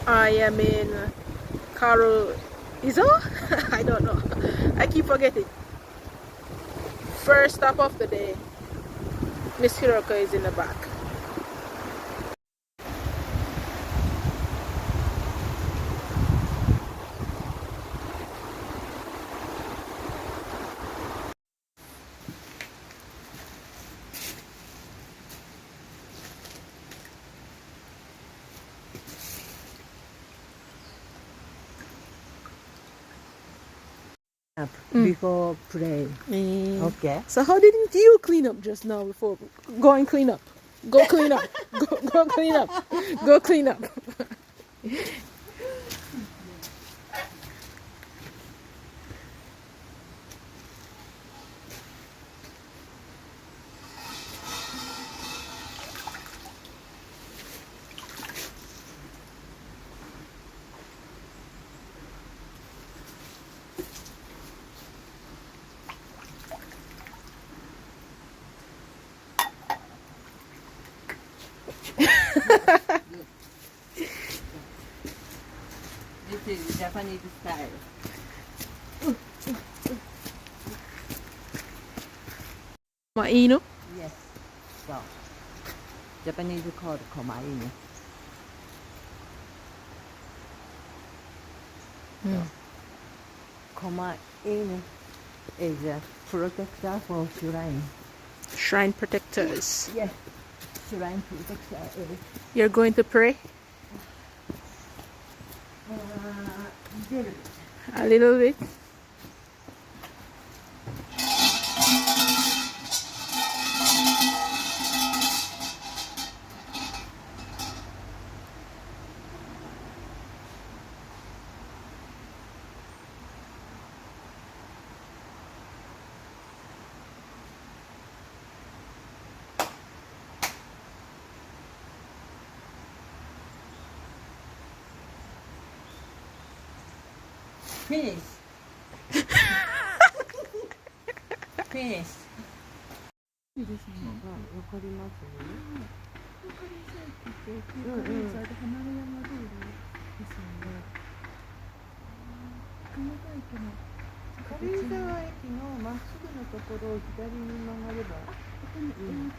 I am in Carol Izo? I don't know. I keep forgetting. First stop of the day. Miss Hiroko is in the back. Up before play. Okay. So how didn't you clean up just now before? Go and clean up. Go clean up. Go clean up. Go clean up. This is Japanese style. Maino? Yes. So, Japanese called komainu. Komainu is a protector for shrine. Shrine protectors. Yes. Shrine protector is You're going to pray? little bit. A little bit. Finish. Finish. いいですね。わかりますね。わかりそうって言って、軽井沢で離山通りですよね。熊谷駅の軽井沢駅のまっすぐのところを左に曲がれば、ここに、